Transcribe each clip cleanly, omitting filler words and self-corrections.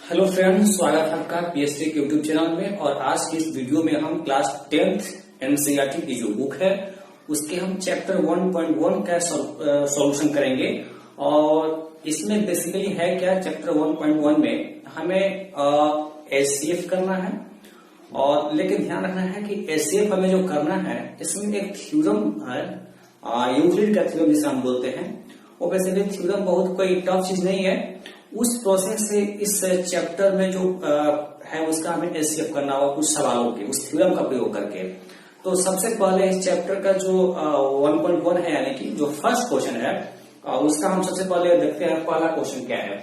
Hello friends, स्वागत है आपका पीएसटी के यूट्यूब चैनल में। और आज की इस वीडियो में हम क्लास 10th एनसीईआरटी की जो बुक है उसके हम चैप्टर 1.1 का सॉल्यूशन करेंगे। और इसमें बेसिकली है क्या, चैप्टर 1.1 में हमें एचसीएफ करना है। और लेकिन ध्यान रखना है कि एचसीएफ हमें जो करना है इसमें एक थ्योरम है, यूक्लिड का थ्योरम जिसे हम बोलते हैं। वो बेसिकली थ्योरम बहुत कोई टफ चीज नहीं है। उस प्रोसेस से इस चैप्टर में जो है उसका हमें एचसीएफ करना होगा कुछ सवालों के, उस थ्योरम का प्रयोग करके। तो सबसे पहले इस चैप्टर का जो 1.1 है, यानी कि जो फर्स्ट क्वेश्चन है उसका हम सबसे पहले देखते हैं। पहला क्वेश्चन क्या है?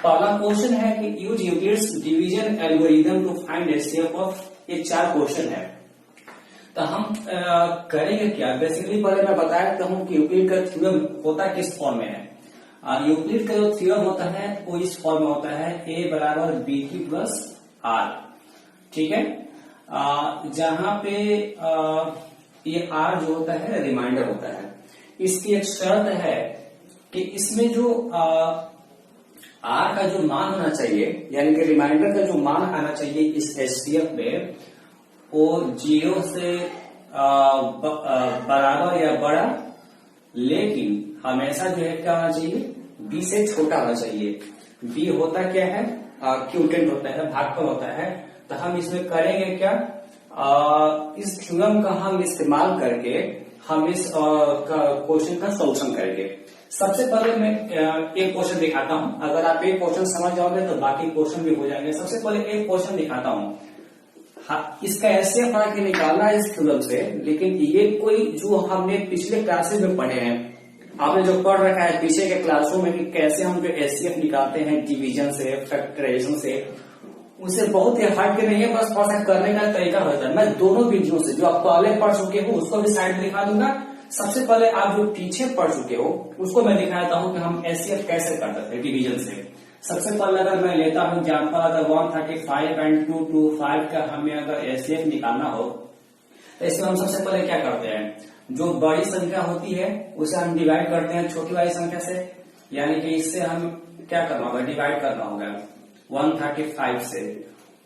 पहला क्वेश्चन है कि use Euclid's division algorithm to find HCF of. ये 4 क्वेश्चन है। तो हम करेंगे क्या? बेसिकली पहले मैं बताया था हूं कि यूक्लिड का थ्योरम होता किस फॉर्म में है। यूक्लिड का जो थ्योरम होता है वो इस फॉर्म में होता है, a बराबर BQ प्लस R। ठीक है, जहां पे ये R जो होता है रिमाइंडर होता है। इसकी एक शर्त है कि इसमें जो R का जो मान होना चाहिए, यानी कि रिमाइंडर का जो मान आना चाहिए इस एचसीएफ में, वो 0 से बराबर या बड़ा, लेकिन हमेशा जो है क्या होना चाहिए, b से छोटा होना चाहिए। b होता क्या है? क्यूटेंट होता है, भागफल होता है। तो हम इसमें करेंगे क्या, इस थ्योरम का हम इस्तेमाल करके हम इस क्वेश्चन का सॉल्यूशन करेंगे। सबसे पहले मैं एक क्वेश्चन दिखाता हूं। अगर आप एक क्वेश्चन समझ जाओगे तो बाकी क्वेश्चन भी हो जाएंगे। सबसे पहले एक क्वेश्चन दिखाता हूं। इसका एचसीएफ के निकालना है इस थ्योरम से, लेकिन ये कोई जो हमने पिछले क्लासेस में पढ़े हैं, आपने जो पढ़ रखा है पीछे के क्लासों में कि कैसे हम जो एचसीएफ निकालते हैं डिवीजन से, फैक्टराइजेशन से, उसे बहुत ही हट के नहीं है, बस थोड़ा सा करने का तरीका होता है। मैं दोनों वीडियो से जो आप पहले पढ़ चुके हो उसको भी साइड में दिखा दूंगा। सबसे पहले आप जो पीछे पढ़ चुके हो उसको मैं दिखाता हूं कि हम एचसीएफ कैसे करते थे डिवीजन से। सबसे पहले अगर मैं लेता हूं एग्जाम्पल, अगर 135 एंड 225 का हमें अगर एचसीएफ निकालना हो तो इसमें हम सबसे पहले क्या करते हैं, जो बड़ी संख्या होती है उसे हम डिवाइड करते हैं छोटी वाली संख्या से। यानी कि इससे हम क्या करना होगा, डिवाइड करना होगा 135 से।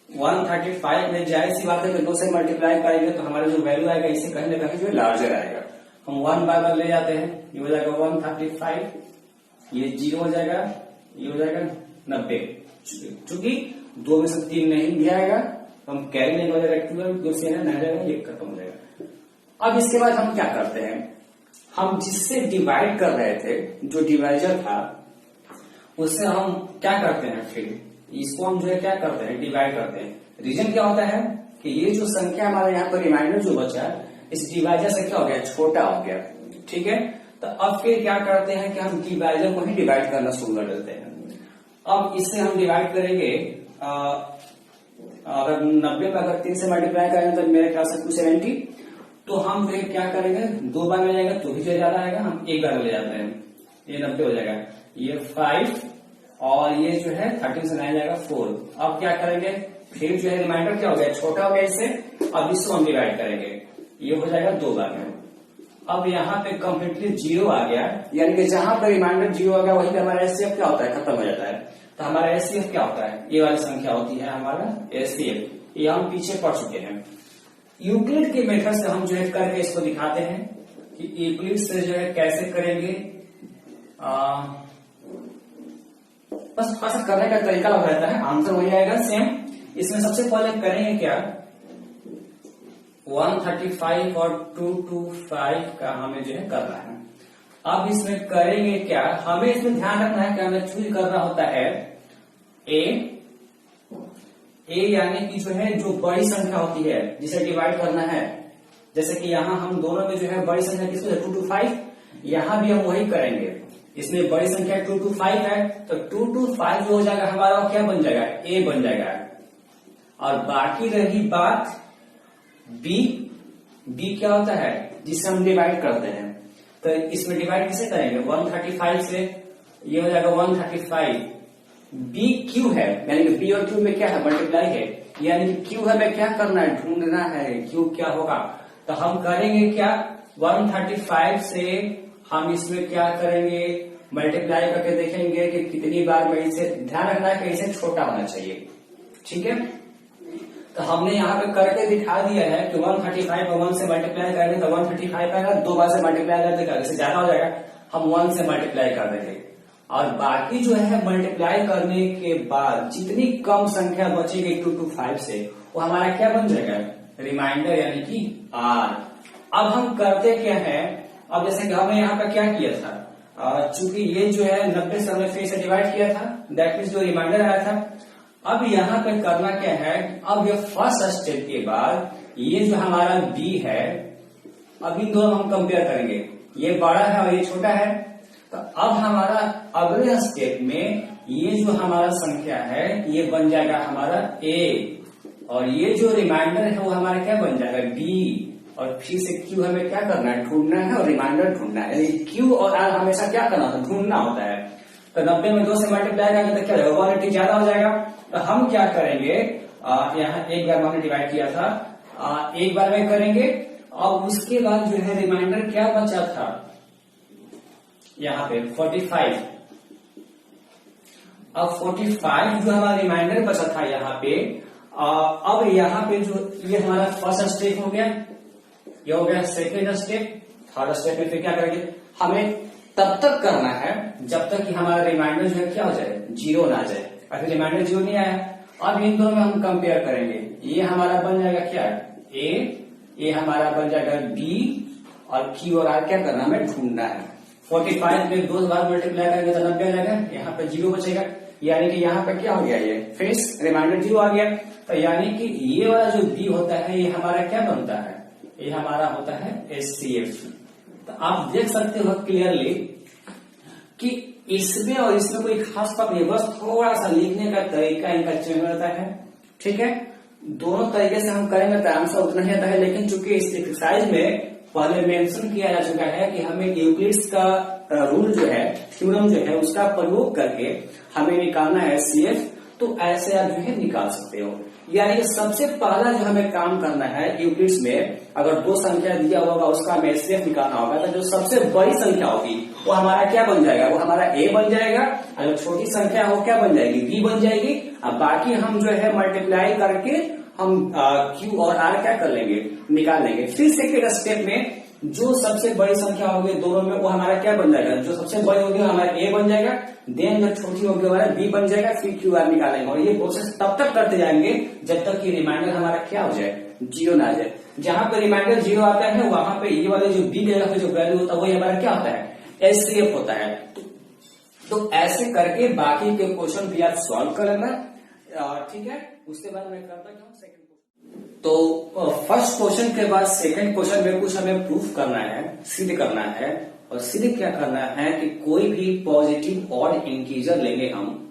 135 में जाहिर सी बात है कि 2 से मल्टीप्लाई करेंगे तो हमारा जो वैल्यू आएगा इससे कहीं ना कहीं जो लार्जर आएगा। हम 1 बार बार ले जाते हैं, ये हो जाएगा 135, ये 0 हो जाएगा, ये हो जाएगा 90। चूंकि 2 में से 3 नहीं भी आएगा हम कैरी नहीं हो जाएगा, ये खत्म हो जाएगा। अब इसके बाद हम क्या करते हैं, हम जिससे डिवाइड कर रहे थे, जो डिवाइजर था, उससे हम क्या करते हैं, फिर इसको हम जो है क्या करते हैं, डिवाइड करते हैं। रीजन क्या होता है कि ये जो संख्या हमारे यहाँ पर रिमाइंडर जो बचा इस डिवाइजर से क्या हो गया, छोटा हो गया। ठीक है, तो अब फिर क्या करते हैं कि हम डिवाइजर को ही डिवाइड करना शुरू कर देते हैं। अब इससे हम डिवाइड करेंगे, अगर 90 में अगर 3 से मल्टीप्लाई करेंगे तो मेरे ख्याल से 270। तो हम जो क्या करेंगे, 2 बार में जाएगा तो भी जो ज्यादा आएगा, हम 1 बार में ले जाते हैं, ये 90 हो जाएगा, ये 5 और ये जो है 13 से 9 जाएगा 4। अब क्या करेंगे, फिर जो है रिमाइंडर क्या हो गया, छोटा हो गया इससे। अब इसको हम डिवाइड करेंगे, ये हो जाएगा 2 बार में। अब यहाँ पे कंप्लीटली 0 आ गया, यानी कि जहां पर रिमाइंडर 0 आ गया वहीं पे हमारा एचसीएफ क्या होता है, खत्म हो जाता है। तो हमारा एचसीएफ क्या होता है, ये वाली संख्या होती है हमारा एचसीएफ। ये हम पीछे पढ़ चुके हैं। यूक्लिड के मेथड से हम जो है करके इसको दिखाते हैं कि यूक्लिड से जो है कैसे करेंगे। बस थोड़ा सा करने का तरीका लग रहता है, आंसर वही आएगा सेम। इसमें सबसे पहले करेंगे क्या, 135 और 225 का हमें जो है करना है। अब इसमें करेंगे क्या, हमें इसमें ध्यान रखना है कि हमें चूज करना होता है ए यानी कि जो है जो बड़ी संख्या होती है जिसे डिवाइड करना है। जैसे कि यहाँ हम दोनों में जो है बड़ी संख्या किसको है, 225, यहाँ भी हम वही करेंगे। इसमें बड़ी संख्या 225 है तो 225 जो हो जाएगा हमारा क्या बन जाएगा, ए बन जाएगा। और बाकी रही बात बी क्या होता है, जिसे हम डिवाइड करते हैं। तो इसमें डिवाइड किसे करेंगे, 135 से, ये हो जाएगा 135। बी क्यू है, यानी कि बी और क्यू में क्या है, मल्टीप्लाई है, यानी कि क्यू हमें क्या करना है, ढूंढना है क्यू क्या होगा। तो हम करेंगे क्या, 135 से हम इसमें क्या करेंगे, मल्टीप्लाई करके देखेंगे कि कितनी बार में इसे, ध्यान रखना है कि इसे छोटा होना चाहिए, ठीक है। तो हमने यहाँ पे करके दिखा दिया है कि 135 को 1 से मल्टीप्लाई करेंगे तो 135 आएगा, 2 बार से मल्टीप्लाई कर देगा, इससे ज्यादा हो जाएगा, हम 1 से मल्टीप्लाई कर देंगे। और बाकी जो है मल्टीप्लाई करने के बाद जितनी कम संख्या बचेगी 2 to 5 से, वो हमारा क्या बन जाएगा, रिमाइंडर यानी कि r। अब हम करते क्या है, अब जैसे कि हमने यहाँ पे क्या किया था, चूंकि ये जो है 90 से हमने फिर से डिवाइड किया था, दैट मीन्स जो रिमाइंडर आया था। अब यहाँ पे करना क्या है, अब ये फर्स्ट स्टेप के बाद ये जो हमारा b है, अब इन दोनों हम कंपेयर करेंगे, ये बड़ा है और ये छोटा है। तो अब हमारा अगले स्टेप में ये जो हमारा संख्या है ये बन जाएगा हमारा a, और ये जो रिमाइंडर है वो हमारा क्या बन जाएगा b, और फिर से q हमें क्या करना है, ढूंढना है और रिमाइंडर ढूंढना है। यानी q और r हमेशा क्या करना होता है, ढूंढना होता है। तो 90 में 2 से मल्टीप्लाई करेंगे तो क्या होगा, 180 ज्यादा हो जाएगा। तो हम क्या करेंगे, यहाँ एक बार हमने डिवाइड किया था, एक बार में करेंगे, और उसके बाद जो है रिमाइंडर क्या बचा था यहाँ पे 45। अब 45 जो हमारा रिमाइंडर बचा था यहाँ पे, अब यहाँ पे जो ये हमारा फर्स्ट स्टेप हो गया, ये हो गया सेकेंड स्टेप। थर्ड स्टेप में फिर क्या करेंगे, हमें तब तक करना है जब तक कि हमारा रिमाइंडर जो है क्या हो जाए, 0 ना जाए। अगर रिमाइंडर 0 नहीं आया, अब इन दोनों में हम कंपेयर करेंगे, ये हमारा बन जाएगा क्या, a, ये हमारा बन जाएगा b, और q और r क्या करना, हमें ढूंढना है। 45 में 2 बार मल्टीप्लाई करेंगे तो 90 आ जाएगा, यहाँ पे 0 बचेगा, यानी कि यहाँ पे क्या हो गया, ये फिर रिमाइंडर 0 आ गया। तो यानी कि ये वाला जो b होता है ये हमारा क्या बनता है, ये हमारा होता है HCF। तो आप देख सकते हो क्लियरली कि इसमें और इसमें कोई खास बात नहीं, बस थोड़ा सा लिखने का तरीका इनका चेंज रहता है, ठीक है। दोनों तरीके से हम करेंगे तो आंसर उतना ही आता है, लेकिन चूंकि इस एक्सरसाइज में पहले मेंशन किया जा चुका है कि हमें यूक्लिड्स का रूल जो है, थ्योरम जो है, उसका प्रयोग करके हमें निकालना है HCF, तो ऐसे आप जो है निकाल सकते हो। यानी कि सबसे पहला जो हमें काम करना है यूक्लिड्स में, अगर 2 संख्या दिया होगा उसका हमें HCF निकालना होगा, तो जो सबसे बड़ी संख्या होगी वो हमारा क्या बन जाएगा, वो हमारा a बन जाएगा, और जो छोटी संख्या हो क्या बन जाएगी, b बन जाएगी। अब बाकी हम जो है मल्टीप्लाई करके हम q और r क्या कर लेंगे, निकाल लेंगे। फिर सेकेंड स्टेप में जो सबसे बड़ी संख्या होगी दोनों में, वो हमारा क्या बन जाएगा, जो सबसे बड़ी होगी हमारा a बन जाएगा, देन जो छोटी होगी हमारा b बन जाएगा, फिर q r निकालेंगे। और ये प्रोसेस तब तक करते जाएंगे जब तक कि रिमाइंडर हमारा क्या हो जाए, 0 ना आ जाए। जहां पे रिमाइंडर 0 आता है वहां पे ये वाले जो b जगह पे जो वैल्यू होता है वही हमारा क्या होता है, HCF होता है। तो ऐसे करके बाकी के क्वेश्चन भी आप सॉल्व कर लेना, ठीक है। उसके बाद मैं करता हूँ सेकंड। तो फर्स्ट क्वेश्चन के बाद सेकंड क्वेश्चन में कुछ हमें प्रूफ करना है, सिद्ध करना है। और सिद्ध क्या करना है कि कोई भी पॉजिटिव ऑड इंटीजर लेंगे हम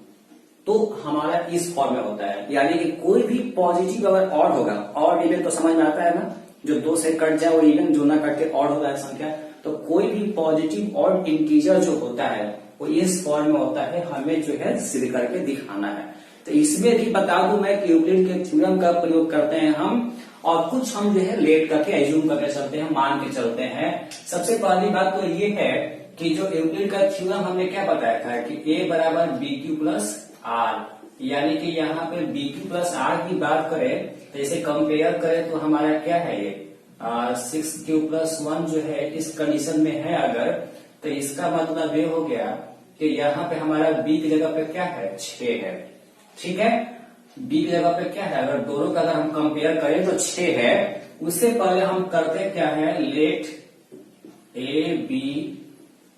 तो हमारा इस फॉर्म में होता है। यानी कि कोई भी पॉजिटिव अगर ऑड होगा, ऑड इवन तो समझ में आता है ना, जो 2 से कट जाए वो इवन, जो ना कट के ऑड होता है संख्या। तो कोई भी पॉजिटिव ऑड इंटीजर जो होता है वो इस फॉर्म में होता है, हमें जो है सिद्ध करके दिखाना है। तो इसमें भी बता दूं मैं कि यूक्लिड के थ्योरम का प्रयोग करते हैं हम, और कुछ हम जो है लेट करके एज्यूम करके चलते हैं, मान के चलते हैं। सबसे पहली बात तो ये है कि जो यूक्लिड का थ्योरम हमने क्या बताया था कि a बराबर BQ प्लस R, यानी कि यहाँ पे BQ प्लस R की बात करें तो इसे कंपेयर करें तो हमारा क्या है, ये 6Q प्लस 1 जो है इस कंडीशन में है अगर, तो इसका मतलब ये हो गया कि यहाँ पे हमारा b की जगह पे क्या है, 6 है, ठीक है। b की जगह पे क्या है, अगर दोनों का अगर हम कंपेयर करें तो 6 है। उससे पहले हम करते क्या है, let a b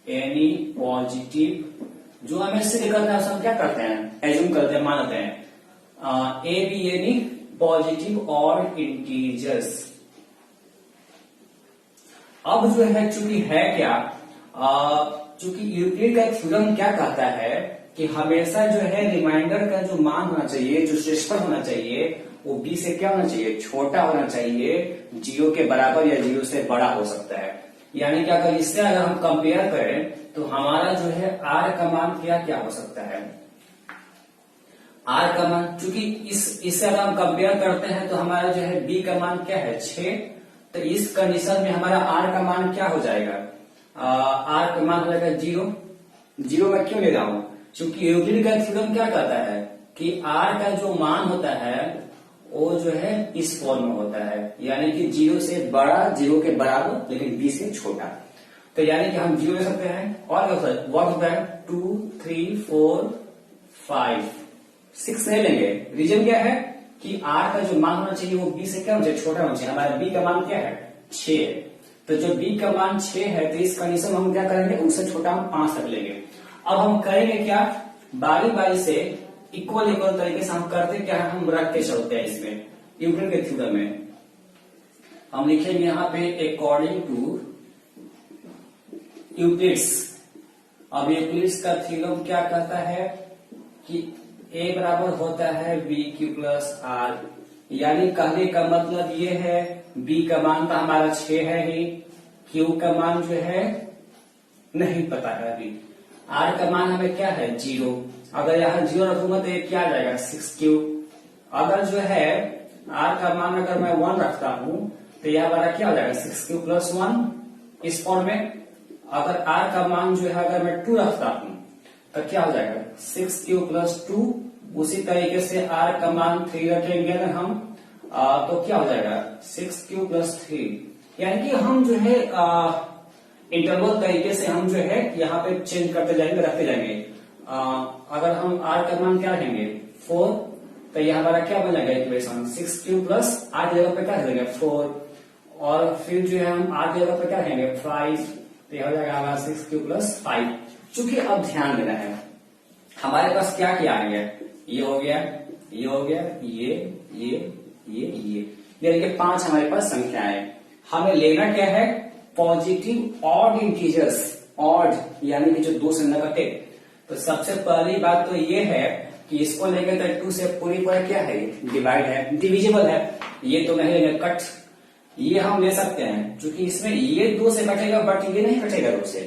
any positive, जो हमें सिद्ध करना है हम क्या करते हैं, एज्यूम करते हैं, मानते हैं a b एनी पॉजिटिव और इंटीजर्स। अब जो है चूंकि है क्या, चूंकि यूक्लिड का थ्योरम क्या कहता है कि हमेशा जो है रिमाइंडर का जो मान होना चाहिए, जो श्रेष्ठफल होना चाहिए, वो b से क्या होना चाहिए, छोटा होना चाहिए, 0 के बराबर या 0 से बड़ा हो सकता है। यानी कि अगर इससे अगर हम कंपेयर करें तो हमारा जो है r का मान क्या क्या हो सकता है, r का मान, चूंकि इससे अगर हम कंपेयर करते हैं तो हमारा जो है b का मान क्या है, 6। तो इस कंडीशन में हमारा r का मान क्या हो जाएगा, r का मान हो जाएगा 0, जीरो मैं क्यों ले रहा हूं? क्योंकि यूक्लिड का थ्योरम क्या कहता है कि r का जो मान होता है वो जो है इस फॉर्म में होता है, यानी कि जीरो से बड़ा, जीरो के बराबर, लेकिन b से छोटा। तो यानी कि हम जीरो ले सकते हैं और what होता है 2 3 4 5 6 नहीं लेंगे। रीजन क्या है कि r का जो मान होना चाहिए वो b से क्या होना चाहिए, छोटा होना चाहिए। हमारा b का मान क्या है 6, तो जो b का मान 6 है तो इस कंडीशन में हम क्या करेंगे, उससे छोटा हम 5 रख लेंगे। अब हम करेंगे क्या, बारी बारी से इक्वल तरीके से हम करते क्या है, हम रख के चलते हैं इसमें यूक्लिड के थ्योरम में। हम लिखेंगे यहाँ पे अकॉर्डिंग टू यूक्लिड्स। अब यूक्लिड्स का थ्योरम क्या कहता है कि a बराबर होता है बी क्यू प्लस आर, यानी कहने का मतलब ये है b का मान तो हमारा 6 है ही, q का मान जो है नहीं पता है अभी, r का मान हमें क्या है 0। अगर यहाँ 0 रखूंगा तो ये क्या आ जाएगा 6q। अगर जो है r का मान अगर मैं 1 रखता हूं तो यह हमारा क्या हो जाएगा 6q प्लस 1 इस फॉर्म में। अगर r का मान जो है अगर मैं 2 रखता हूं तो क्या हो जाएगा 6q प्लस 2। उसी तरीके से r का मान 3 रखेंगे अगर हम तो क्या हो जाएगा 6q प्लस 3। यानी कि हम जो है इंटरवल तरीके से हम जो है यहाँ पे चेंज करते जाएंगे, रखते जाएंगे। अगर हम r का मान क्या रखेंगे 4 तो यह हमारा क्या बन जाएगा इक्वेशन 6q प्लस r की जगह पे क्या रखेंगे 4, और फिर जो है हम r की जगह पे क्या रखेंगे 5, तो यह हो जाएगा हमारा 6q प्लस 5। चूंकि अब ध्यान देना है हमारे पास क्या क्या आ गया, ये हो गया, ये हो गया, ये यानी कि 5 हमारे पास संख्या है। हमें लेना क्या है पॉजिटिव ऑड इंटीजर्स, ऑड यानी कि जो 2 से न घटे। तो सबसे पहली बात तो ये है कि इसको लेंगे तो 2 से पूरी क्या है डिवाइड है, डिविजिबल है। ये तो नहीं लेंगे कट, ये हम ले सकते हैं क्योंकि इसमें ये 2 से कटेगा बट ये नहीं कटेगा 2 से,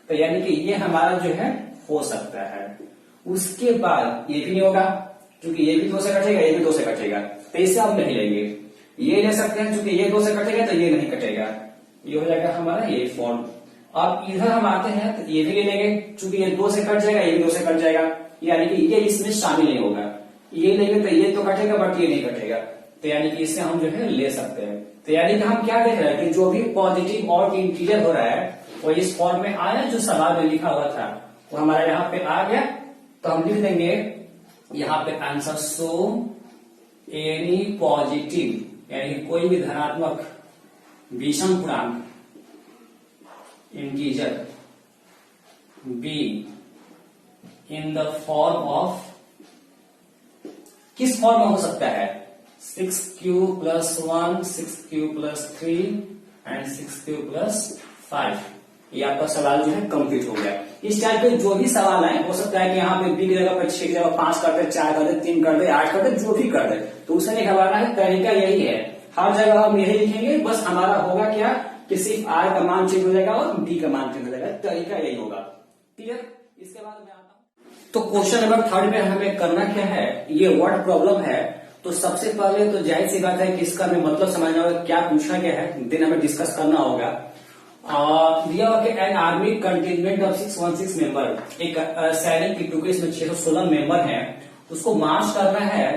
तो यानी कि ये हमारा जो है हो सकता है। उसके बाद ये भी नहीं होगा क्योंकि ये भी 2 से कटेगा, ये भी 2 से कटेगा, तो इसे हम नहीं लेंगे। ये ले सकते हैं क्योंकि ये 2 से कटेगा तो ये नहीं कटेगा, ये हो जाएगा हमारा ये फॉर्म। अब इधर हम आते हैं तो ये भी ले लेंगे क्योंकि ये 2 से कट जाएगा, ये भी 2 से कट जाएगा, यानी कि ये इसमें शामिल नहीं होगा। ये लेंगे तो ये तो कटेगा बट ये नहीं कटेगा, तो यानी कि इससे हम जो है ले सकते हैं। तो यानी कि हम क्या देख रहे हैं कि जो भी पॉजिटिव और इंटीजर हो रहा है वो इस फॉर्म में आया, जो सवाल में लिखा हुआ था वो हमारा यहाँ पे आ गया। तो हम लिख देंगे यहाँ पे आंसर सो एनी पॉजिटिव यानी कोई भी धनात्मक विषम पूर्णांक integer be in the form of, किस फॉर्म में हो सकता है 6q plus 1, 6q plus 3 and 6q plus 5। ये आपका सवाल जो है कंप्लीट हो गया। इस टाइप के जो भी सवाल आए, हो सकता है कि यहाँ पे बी की जगह पर 6 की जगह 5 कर दे, 4 कर दे, 3 कर दे, 8 कर दे, जो भी कर दे, तो उसे नहीं घबराना है। तरीका यही है, हर जगह हम यही लिखेंगे, बस हमारा होगा क्या कि सिर्फ r का मान चेंज हो जाएगा और b का मान चेंज हो जाएगा। तरीका यही होगा, क्लियर। इसके बाद मैं आता हूं तो क्वेश्चन नंबर 3 में हमें करना क्या है, ये वर्ड प्रॉब्लम है। तो सबसे पहले तो जाहिर सी बात है कि इसका हमें मतलब समझना होगा, क्या पूछा गया है, देन हमें डिस्कस करना होगा। दिया हुआ कि एन आर्मी कंटिनमेंट ऑफ 616 मेंबर, एक सैनिक की टुकड़ी इसमें 616 मेंबर हैं, उसको मार्च करना है।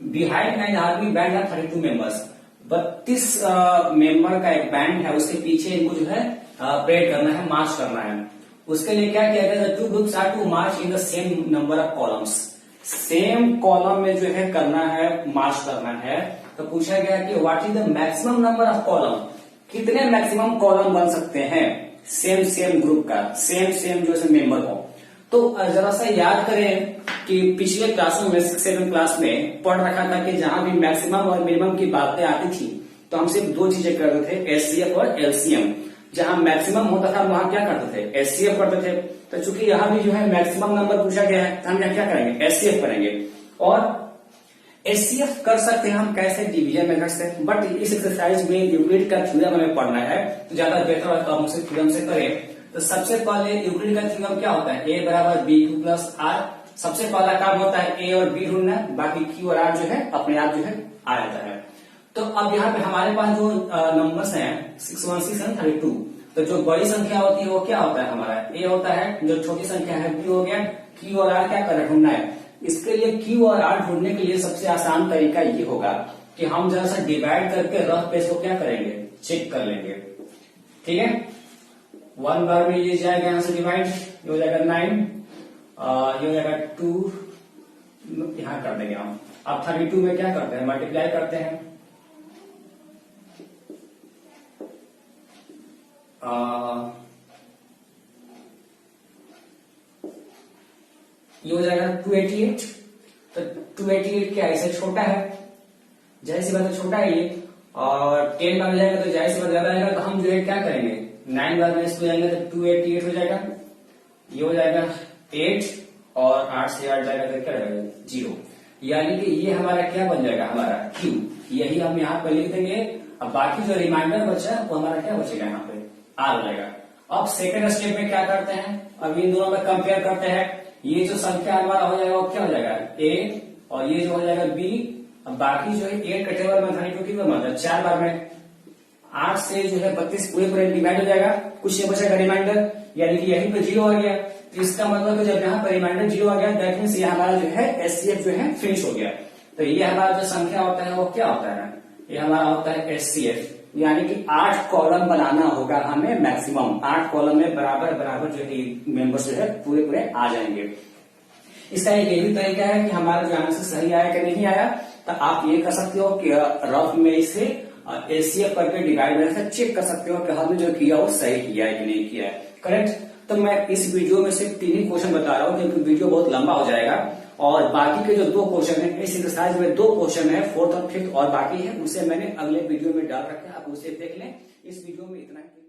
बिहाइंड एन आर्मी बैंड है 32 मेंबर्स, 32 मेंबर का एक बैंड है, उसके पीछे इनको जो है परेड करना है, मार्च करना है। उसके लिए क्या किया गया, 2 groups are to march in the same number of columns, same column में जो है करना है, मार्च करना है। तो पूछा गया कि what is the maximum number of column, कितने मैक्सिमम कॉलम बन सकते हैं सेम ग्रुप का, सेम जो है मेंबर हो। तो जरा सा याद करें कि पिछले क्लासों में 6-7 क्लास में पढ़ रखा था कि जहां भी मैक्सिमम और मिनिमम की बातें आती थी तो हम सिर्फ 2 चीजें करते थे, एचसीएफ और एलसीएम। जहां मैक्सिमम होता था वहां क्या करते थे, एचसीएफ करते थे। तो चूंकि यहाँ भी जो है मैक्सिमम नंबर पूछा गया है, हम यहाँ क्या करेंगे, एचसीएफ करेंगे। और एचसीएफ कर सकते हैं हम कैसे, डिवीजन मेथड से, बट इस एक्सरसाइज में यूक्लिड का थ्योरम हमें पढ़ना है तो ज्यादा बेहतर होगा तो हम उसे थ्योरम से करें। तो सबसे पहले यूक्लिड का थ्योरम क्या होता है, ए बराबर बी क्यू प्लस आर। सबसे पहला काम होता है ए और बी ढूंढना, बाकी क्यू और आर जो है अपने आप जो है आ जाता है। तो अब यहाँ पे हमारे पास जो नंबर्स हैं 616 और 32, तो जो बड़ी संख्या होती है वो क्या होता है हमारा ए होता है, जो छोटी संख्या है बी हो गया। क्यू और आर क्या कर ढूंढना है, इसके लिए क्यू और आर ढूंढने के लिए सबसे आसान तरीका ये होगा कि हम जरा सा डिवाइड करके रफ पेज को क्या करेंगे, चेक कर लेंगे। ठीक है, 1 बार में ये जाएगा यहां से डिवाइड, ये हो जाएगा 9, ये हो जाएगा 2, यहां कर देंगे हम। अब 32 में क्या करते हैं, मल्टीप्लाई करते हैं। ये हो जाएगा 288, तो 288 क्या इससे छोटा है, जाहिर सी बात है छोटा है ये, और 10 बार में जाएगा तो जाहिर सी बात ज्यादा आएगा, तो हम जो है क्या करेंगे 9 बार में इसको जाएंगे तो 288 हो जाएगा, ये हो जाएगा 8 और 8 से 8 जाएगा तो क्या रहेगा 0, यानी कि ये हमारा क्या बन जाएगा, हमारा Q। यही हम यहाँ पे लिख देंगे। अब बाकी जो रिमाइंडर बचा वो हमारा क्या बचेगा, यहाँ पे R हो जाएगा। अब सेकंड स्टेप में क्या करते हैं, अब इन दोनों में कंपेयर करते हैं। ये जो संख्या हमारा हो जाएगा वो क्या हो जाएगा A, और ये जो हो जाएगा B। अब बाकी जो है 8 के टेबल में 32 में मतलब 4 बार में 8 से जो है 32 पूरे डिवाइड हो जाएगा, कुछ नहीं बचेगा रिमाइंडर, यानी कि यहीं पे 0 आ गया। तो इसका मतलब है जब यहाँ पर रिमाइंडर 0 आ गया दैट मींस ये हमारा जो है एचसीएफ जो है फिनिश हो गया। तो ये हमारा जो संख्या होता है वो क्या होता है, ये हमारा होता है एचसीएफ, यानी कि 8 कॉलम बनाना होगा हमें मैक्सिमम, 8 कॉलम में बराबर बराबर जो है मेंबर्स जो है पूरे पूरे आ जाएंगे। इसका एक ये भी तरीका है कि हमारा जो आंसर सही आया कि नहीं आया, तो आप ये कर सकते हो कि रफ में इसे एचसीएफ करके डिवाइड में चेक कर सकते हो कि हमने जो किया वो सही किया है कि नहीं किया है, करेक्ट। तो मैं इस वीडियो में सिर्फ 3 ही क्वेश्चन बता रहा हूँ क्योंकि वीडियो बहुत लंबा हो जाएगा, और बाकी के जो 2 क्वेश्चन है इस एक्सरसाइज में 2 क्वेश्चन है, 4th और 5th और बाकी है, उसे मैंने अगले वीडियो में डाल रखा है, आप उसे देख लें। इस वीडियो में इतना ही।